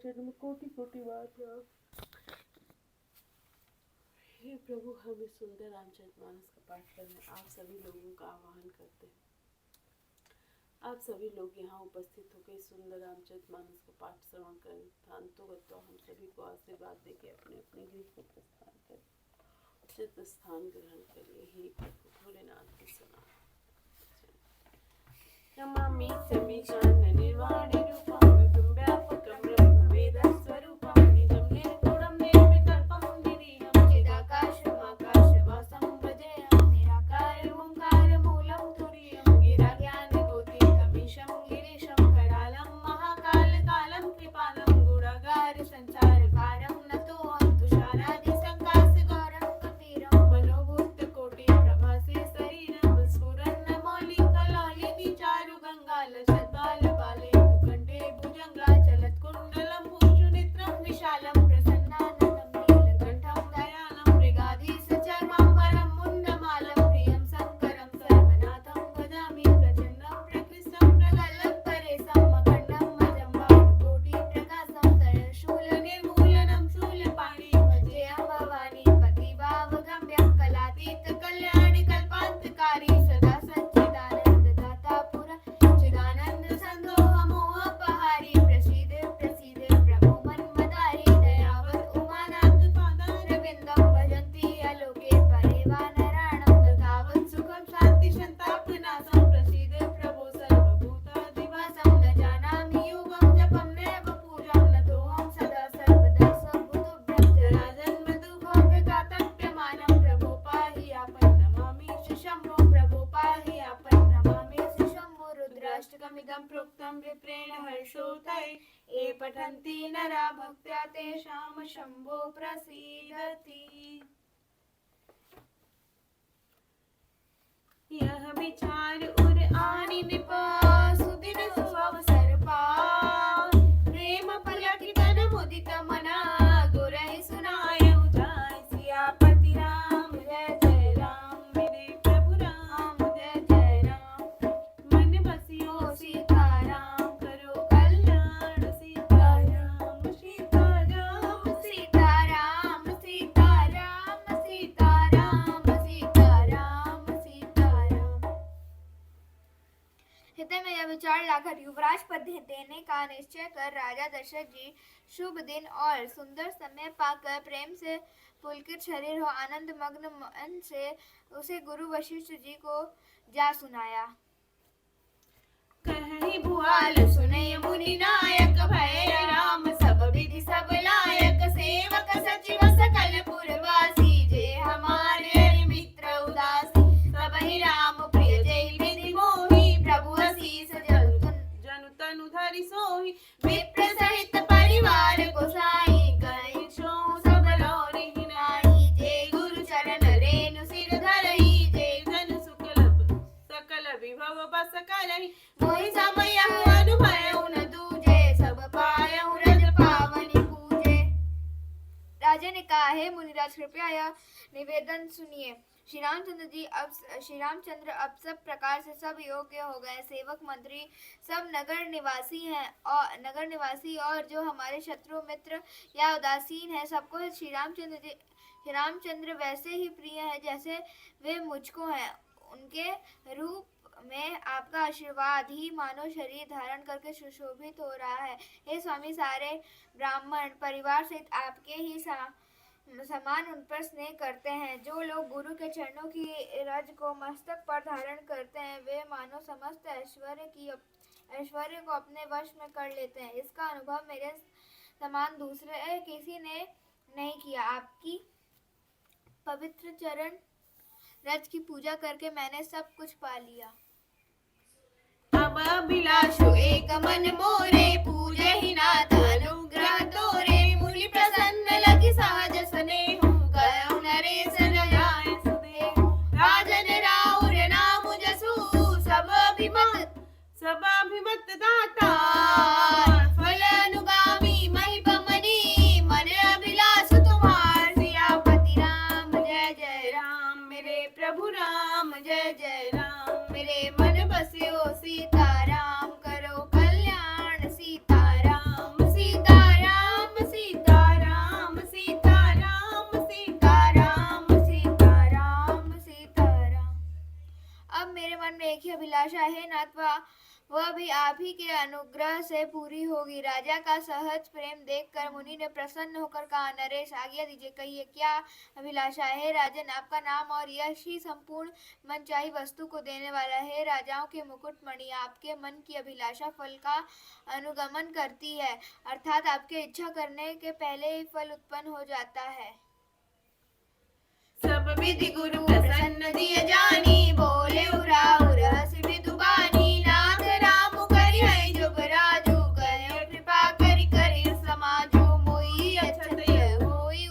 जन्म कोटि कोटि बार प्रणाम। हे प्रभु, हम इस सुंदर रामचरितमानस का पाठ करने आप सभी लोगों का आह्वान करते हैं। आप सभी लोग यहाँ उपस्थित होकर इस सुंदर रामचरितमानस का पाठ श्रवण करें तथा अंतोगत हम सभी को आशीर्वाद देके अपने अपने गृह को प्रस्थान करें, चित्त स्थान ग्रहण करिए। हे प्रभु भोलेनाथ की सुना। नमामि समीशान निर्वाणी रूपम विभुं व्यापकं ब्रह्मवेदस्वरूपं निजं निर्गुणं निर्विकल्पं निरीहं चिदाकाशमाकाशवासं भजेऽहं निराकारमोङ्कारमूलं तुरीयं गिराज्ञानगोतीतमीशं गिरीशं करालं महाकालकालं कृपालं गुणागार संसारकारं नतोऽहं तुषारादिसङ्कासगौरं कपीरं मनोभूतकोटिप्रभासे शरीरं स्फुरन्नमौलिकलालिनी चारुगङ्गालशद्बालबाले कंठे भुजङ्गा चलत्कुण्डलं भूषुनेत्रं विशालं प्रसन्नाननं नीलकण्ठं दयालं मृगाधीशचर्माम्बरं मुण्डमालं प्रियं शङ्करं सर्वनाथं भजामि प्रचण्डं प्रकृष्टं प्रगल्भपरेशम् अखण्डं अजम्बाकोटिप्रकाशं शूलनिर्मूलनं शूलपाणि भजेऽहं भवानी पतिभावगम्यं कलातीत कल्याणि कल्पान्तकारी सदा सच्चिदानन्ददाता चिदानंद संदोह मोहपहारी प्रसीद प्रसीद प्रभो मन्मदारी दयावत् उमानाथ पादारविन्दं भजन्ति अलोके परिवानराणं तावत् सुखं शान्ति संतापनाशं प्रसीद प्रभो सर्वभूताधिवासं न जानामि योगं जपं नैव पूजां नतोऽहं सदा सर्वदा सम्बुद्धं जराजन्म दुःखोपघातप्यमानं प्रभो पाहि आपन् नमामि शम्भो प्रभो पाहि आपन् नमामि शम्भो रुद्राष्टकमिदं प्रोक्तं विप्रेण हर्षोदये ये पठन्ति नरा भक्त्या तेषां शम्भो प्रसीदति। यह विचार उर आनि निपा सुदिन सुअवसर पाओ प्रेम पलटि तन मुदित मना गुरहि सुनायउ जाय सियापति राम जय जय राम मेरे प्रभु राम जय जय राम मन बसियो सीताराम करो कल्याण सीताराम सीताराम सीताराम सीताराम सीताराम सीताराम सीताराम। हृदय में यह विचार लाकर युवराज पद देने का निश्चय कर राजा दशरथ जी शुभ दिन और सुंदर समय पाकर प्रेम से पुलकित शरीर हो आनंद मग्न मन से उसे गुरु वशिष्ठ जी को जा सुनाया। कहीं भुआल सुने मुनि नायक भय राम सब विधि सब लायक सेवक सचिव सकल पुरवासी जे हमारे मित्र उदासी सब ही राम प्रिय जय विधि मोहि प्रभु आशीष जनु तनु धरि सोहि विप्र सहित परिवार को साई कहि सो सब लौरि हिनाई जय गुरु चरण रेणु सिर धरहि जय धन सकल विभव बस करहि मोहि समय अनुभव न दूजे सब पायउ रज पावनि पूजे। राजा ने कहा, हे मुनिराज कृपया यह निवेदन सुनिए। श्री रामचंद्र अब सब प्रकार से सब योग्य हो गए। सेवक मंत्री सब नगर निवासी और जो हमारे शत्रु मित्र या उदासीन है सबको श्री रामचंद्र वैसे ही प्रिय है जैसे वे मुझको हैं। उनके रूप में आपका आशीर्वाद ही मानो शरीर धारण करके सुशोभित हो रहा है। हे स्वामी, सारे ब्राह्मण परिवार सहित आपके ही समान उन पर स्नेह करते हैं। जो लोग गुरु के चरणों की रज को मस्तक पर धारण करते हैं वे मानो समस्त ऐश्वर्य को अपने वश में कर लेते हैं। इसका अनुभव मेरे समान दूसरे किसी ने नहीं किया। आपकी पवित्र चरण रज की पूजा करके मैंने सब कुछ पा लिया। अब अभिलाषो एक मन मोरे पूजे ही नाथ अनुग्रह तोरे मुनि प्रसन्न लगी सहज स्नेह कहो नरेश जाय सुदेह राजन राउर नाम जसु सब अभिमत दाता फल अनुगामी महिपमनी मन अभिलाष तुम्हार सियापति राम जय जय राम मेरे प्रभु राम जय जय राम मेरे मन बसियो सीताराम करो कल्याण सीताराम सीताराम वह भी आप ही के अनुग्रह से पूरी होगी। राजा का सहज प्रेम देखकर मुनि ने प्रसन्न होकर कहा, नरेश आज्ञा दीजिए, कहिए क्या अभिलाषा है। हे राजन, आपका नाम और यश ही संपूर्ण मनचाही वस्तु को देने वाला है। राजाओं के मुकुट मणि, आपके मन की अभिलाषा फल का अनुगमन करती है, अर्थात आपके इच्छा करने के पहले ही फल उत्पन्न हो जाता है। सब विधि गुरु प्रसन्न दिय जानी, बोले उराउर हसि मृदुबानी। नाथ राम करि है जुगराजु, कयो कृपा करि करि समाजु। मोहि अछत यह होई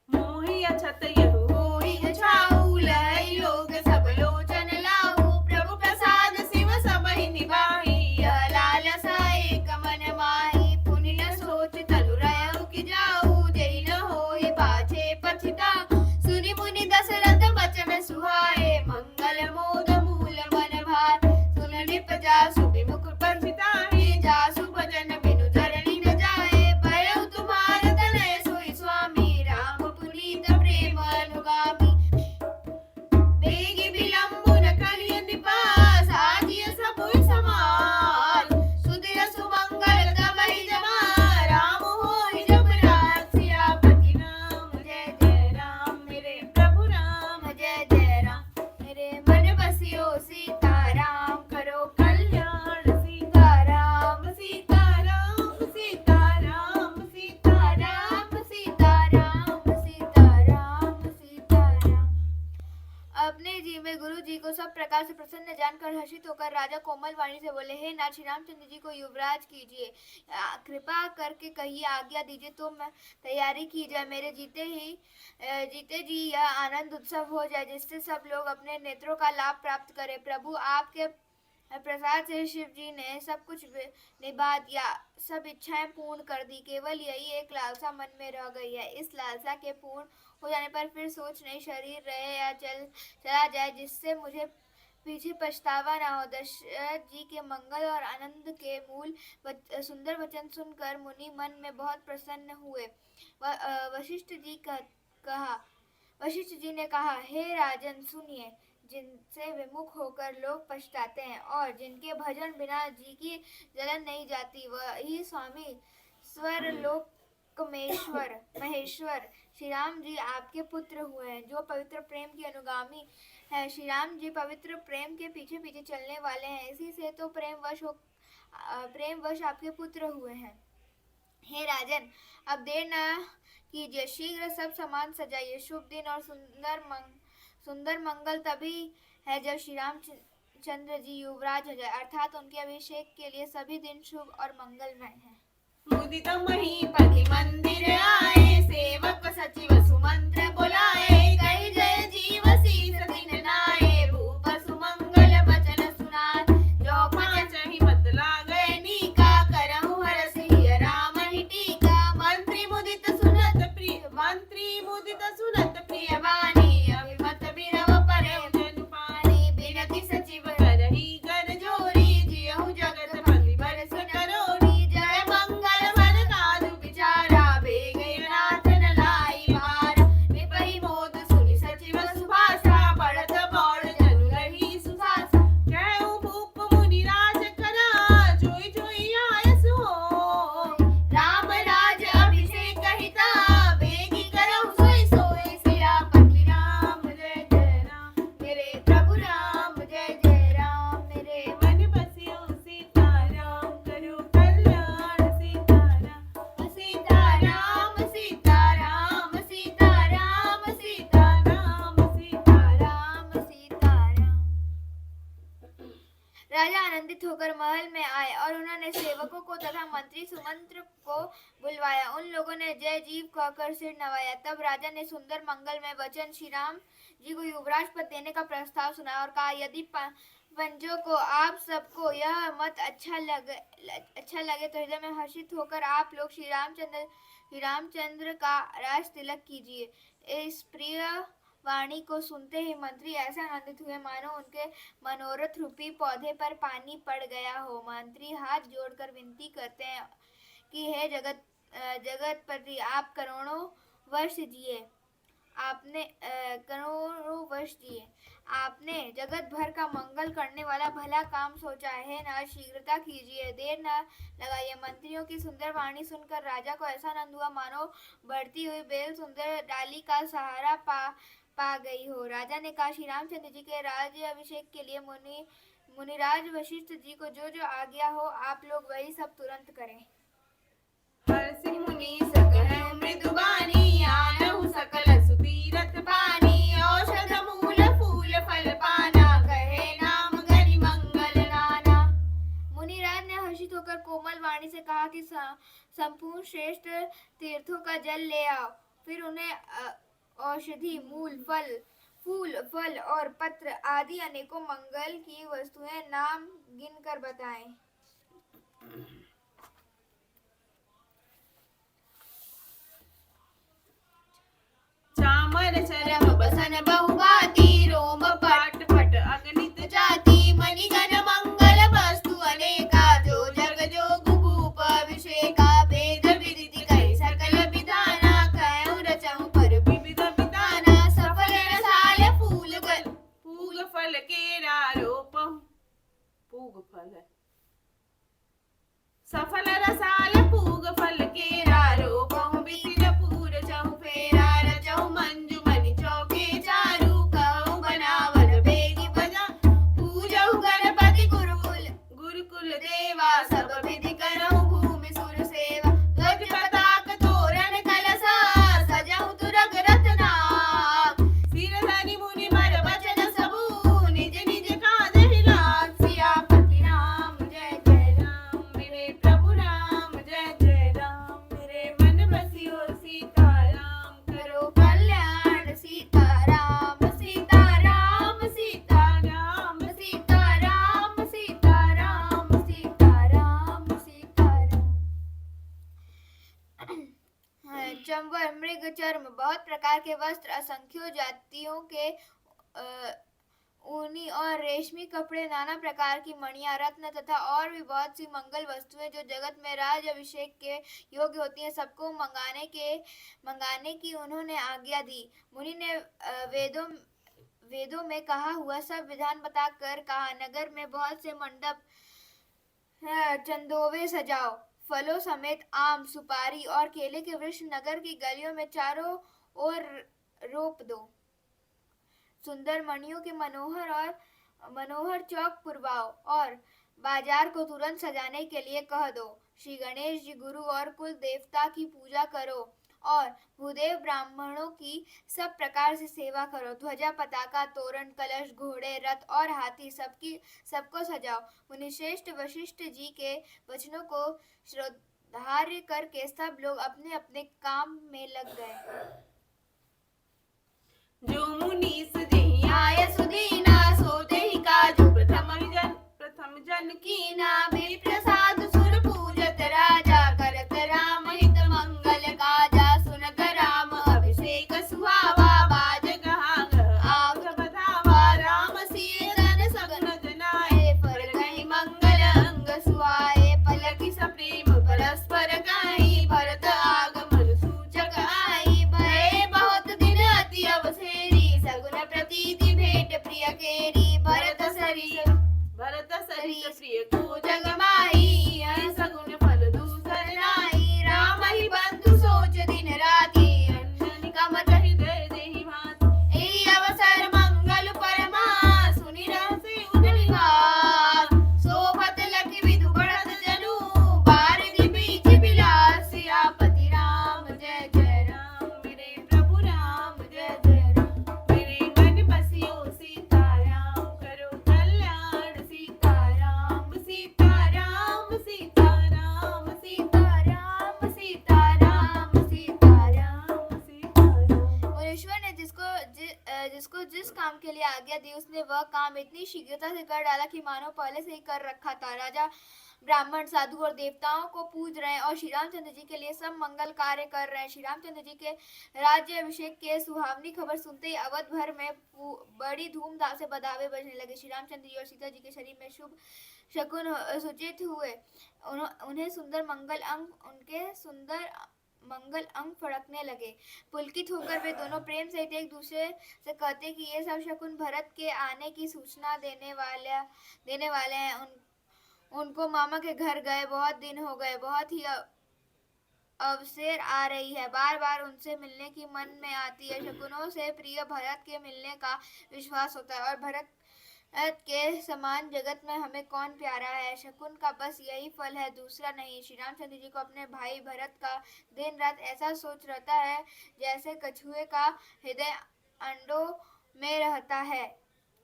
मोहि अछत यहु होई छाऊ, लहै लोग सब लोचन लाऊ। प्रभु प्रसाद शिव सबहि निबाहि, यह लालसा एक मन माहि। पुनि न सोच तनु रहु कि जाऊ, जेहि न होई पाछे पछताऊ। सुनि मुनि दशरथ बचन सुहाए, मंगल मोद मूल मन भाए। सुन निपजा सुविमुख पंडिताहि, जासु भजन बिनु धरणी न जाए। भयउ तुम्हार तनय सोई स्वामी, राम पुनीत प्रेम अनुगामी। बेगी विलंबु न करिय निपास, आजिय सबुइ समाज। सुधीर सुमंगल तबहि जवान, राम होई जब राज। सियापति राम जय जय राम, मेरे प्रभु राम जय जय राम। मेरे मन बसियो सीताराम, करो कल्याण सीताराम। सीताराम सीताराम सीताराम सीताराम सीताराम सीताराम। अपने जी में गुरु जी को सब प्रकार से प्रसन्न जानकर हर्षित होकर राजा कोमल वाणी से बोले, हे नाथ, श्री रामचंद्र जी को युवराज कीजिए। कृपा करके कहिए, आज्ञा दीजिए तो मैं तैयारी की जाए। मेरे जीते जी यह आनंद उत्सव हो जाए, जिससे सब लोग अपने नेत्रों का लाभ प्राप्त करें। प्रभु आपके प्रसाद से शिव जी ने सब कुछ निभा दिया, सब इच्छाएं पूर्ण कर दी। केवल यही एक लालसा मन में रह गई है। इस लालसा के पूर्ण हो जाने पर फिर सोच नहीं, शरीर रहे या चला जाए, जिससे मुझे पीछे पछतावा न हो। दशरथ जी के मंगल और आनंद के मूल सुंदर वचन सुनकर मुनि मन में बहुत प्रसन्न हुए। वशिष्ठ जी ने कहा, हे राजन सुनिए, जिनसे विमुख होकर लोग पछताते हैं और जिनके भजन बिना जी की जलन नहीं जाती, वही स्वामी स्वरलोक महेश्वर श्री राम जी आपके पुत्र हुए हैं, जो पवित्र प्रेम के अनुगामी है। श्री राम जी पवित्र प्रेम के पीछे पीछे चलने वाले हैं, इसी से तो प्रेमवश आपके पुत्र हुए हैं। हे राजन, अब देर न कीजिए, शीघ्र सब सामान सजाइए। शुभ दिन और सुंदर मंगल तभी है जब श्री रामचंद्र जी युवराज हो जाए, अर्थात उनके अभिषेक के लिए सभी दिन शुभ और मंगलमय है। मुदित महीपति मंदिर आए, सेवक सचिव सुमंत्र बुलाए। कहि जय जीव शीस दिन नाए, भूप सुमंगल बचन सुनाए। जो पाँचहि मत लागे नीका, करहु हरष हिय राम ही टीका। मंत्री मुदित सुनत प्रिय वाणी, अभिमत बिरव परे जन पानी। बिनति सचिव करहि कर जोरी, जियहु जगत पति बरस करोरी। जय मंगल मन काजु बिचारा, बेगे नाथ न लाई भारा। निपहि मोद सुनि सचिव सुभाषा, पढ़त बौड़ जनु रही सुभाषा। कहु भूप मुनि राज करा, जोई जोई आयस होय। राम राज अभिषेक हिता, बेगी करहु सोई सोई। सियापति राम जय जय राम, मेरे प्रभु राम जय जय राम। मेरे मन बसियो सीताराम, करो कल्याण सीताराम। सीताराम सीताराम सीताराम सीताराम सीताराम सीताराम। राजा आनंदित होकर महल में आए और उन्होंने सेवकों को तथा मंत्री सुमंत्र को बुलवाया। उन लोगों ने जय जीव कहकर सिर नवाया। तब राजा ने सुंदर मंगल में वचन श्री राम जी को युवराज पद देने का प्रस्ताव सुनाया और कहा, यदि पंजों को आप सबको यह मत अच्छा लगे तो हृदय में हर्षित होकर आप लोग श्री रामचंद्र का राज तिलक कीजिए। इस प्रिय वाणी को सुनते ही मंत्री ऐसा आनंदित हुए मानो उनके मनोरथ रूपी पौधे पर पानी पड़ गया हो। मंत्री हाथ जोड़कर विनती करते हैं कि हे जगतपति, आप करोड़ों वर्ष जिए, आपने करोड़ों वर्ष जिए। आपने जगत भर का मंगल करने वाला भला काम सोचा है। नाथ शीघ्रता कीजिए, देर न लगाइए। मंत्रियों की सुंदर वाणी सुनकर राजा को ऐसा आनंद हुआ मानो बढ़ती हुई बेल सुंदर डाली का सहारा पा गई हो। राजा ने कहा, श्री रामचंद्र जी के राज्य अभिषेक के लिए मुनिराज वशिष्ठ जी को जो जो आज्ञा हो आप लोग वही सब तुरंत करें। हर्षि मुनि सकल मृदुबानी, आनहु सकल सुतीरथ पानी। औषध मूल फूल फल पाना, कहे नाम गरि मंगल नाना। मुनिराज ने हर्षित होकर कोमल वाणी से कहा कि संपूर्ण श्रेष्ठ तीर्थों का जल ले आओ। फिर उन्हें औषधि फूल फल और पत्र आदि अनेकों मंगल की वस्तुएं नाम गिनकर बताएं। चामर चरम बसन बहुभांति, रोम पट पट अगणित जाति। मणिगण मंगल वस्तु अनेका, जो जग जोग भूप अभिषेका। वेद विदित कहि सकल विधाना, कहूँ रचऊँ पर विविध विधाना। सफल रसाल पूग फल केरा रोपहु। पूग फल है सफल रसाल पूग फल केरा रोपहु। बितिर पूर चहु फेरा, रचहु मंजु मणि चौके चारु। कहूँ बनावन बेगी बजा, पूजहु गणपति गुरुकुल देवा। सब विधि करहु भूमि सुर सेवा। ध्वज पताक तोरण कलसा, सजहु तुरग रत्नाक। सिर धरि मुनि बर बचन सबू, निज निज काज लाग। सियापति राम जय जय राम, मेरे प्रभु राम जय जय राम। मेरे मन बसियो सीताराम, करो कल्याण सीताराम सीताराम सीताराम सीताराम सीताराम सीताराम सीताराम। चंवर, मृग चर्म, बहुत प्रकार के वस्त्र, असंख्यों जातियों के ऊनी और रेशमी कपड़े, नाना प्रकार की मणियां, रत्न तथा और भी बहुत सी मंगल वस्तुएं जो जगत में राज अभिषेक के योग्य होती हैं, सबको मंगाने की उन्होंने आज्ञा दी। मुनि ने वेदों में कहा हुआ सब विधान बताकर कहा, नगर में बहुत से मंडप चंदोवे सजाओ। फलों समेत आम, सुपारी और केले के वृक्ष नगर की गलियों में चारों ओर रोप दो। सुंदर मणियों के मनोहर चौक पुरवाओ और बाजार को तुरंत सजाने के लिए कह दो। श्री गणेश जी, गुरु और कुल देवता की पूजा करो और भूदेव ब्राह्मणों की सब प्रकार से सेवा करो। ध्वजा पताका तोरण कलश घोड़े रथ और हाथी सबको सजाओ। मुनिश्रेष्ठ वशिष्ठ जी के वचनों को श्रद्धार्य करके सब लोग अपने अपने काम में लग गए। जो मुनीस देहि आय सुदीना, सो देहि काजु प्रथम जन कीना। बे प्रसाद सुर पूजत राजा, करत राम हित मंगल काजा। सुनत राम अभिषेक सुहावा, बाज गहा आग बधावा। राम सिय तन सगुन जनाए, पर कहीं मंगल अंग सुहाए। पलकि सप्रेम परस्पर काहि, भरत आगमन सूचक आई। भये बहुत दिन अति अवसेरी, सगुन प्रतीति भेंट प्रिय केरी। भरत सरिस प्रिय को जग माही, यह सगुन फल दूसर नाई। राम ही बंधु सोच दिन राति, अंजनी कमत हृदय देहि भांति। एहि अवसर मंगल परमा, सुनि रहसि उठनि बात। शोभत लखि विधु बढ़त जनु, बारिधि बीच बिलास। सियापति राम जय जय राम, मेरे प्रभु राम जय जय राम। मेरे मन बसियो सीताराम, करो कल्याण सीताराम सीताराम सीताराम सीताराम सीताराम सीताराम सीताराम। मुनीश्वर ने जिसको जिस काम के लिए आज्ञा दी, उसने वह काम इतनी शीघ्रता से कर डाला कि मानो पहले से ही कर रखा था। राजा ब्राह्मण साधु और देवताओं को पूज रहे हैं और श्री रामचंद्र जी के लिए सब मंगल कार्य कर रहे हैं। श्री रामचंद्र जी के राज्य अभिषेक के सुहावनी खबर सुनते ही अवध भर में बड़ी धूमधाम से बधावे बजने लगे। श्री रामचंद्र जी और सीता जी के शरीर में शुभ शकुन सूचित हुए। उन्हें सुंदर मंगल अंग, उनके सुंदर मंगल अंग फड़कने लगे। पुलकित होकर वे दोनों प्रेम सहित एक दूसरे से कहते कि ये सब शकुन भरत के आने की सूचना देने वाले हैं। उनको मामा के घर गए बहुत दिन हो गए, बहुत ही अवसर आ रही है, बार बार उनसे मिलने की मन में आती है। शकुनों से प्रिय भरत के मिलने का विश्वास होता है, और भरत के समान जगत में हमें कौन प्यारा है। शकुन का बस यही फल है, दूसरा नहीं। श्री रामचंद्र जी को अपने भाई भरत का दिन रात ऐसा सोच रहता है जैसे कछुए का हृदय अंडों में रहता है।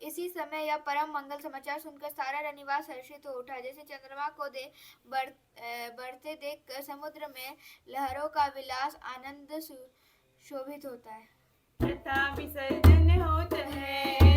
इसी समय यह परम मंगल समाचार सुनकर सारा रनिवास हर्षित हो उठा। जैसे चंद्रमा को बढ़ते देख समुद्र में लहरों का विलास आनंद शोभित होता है। यथा विसर्जन होत है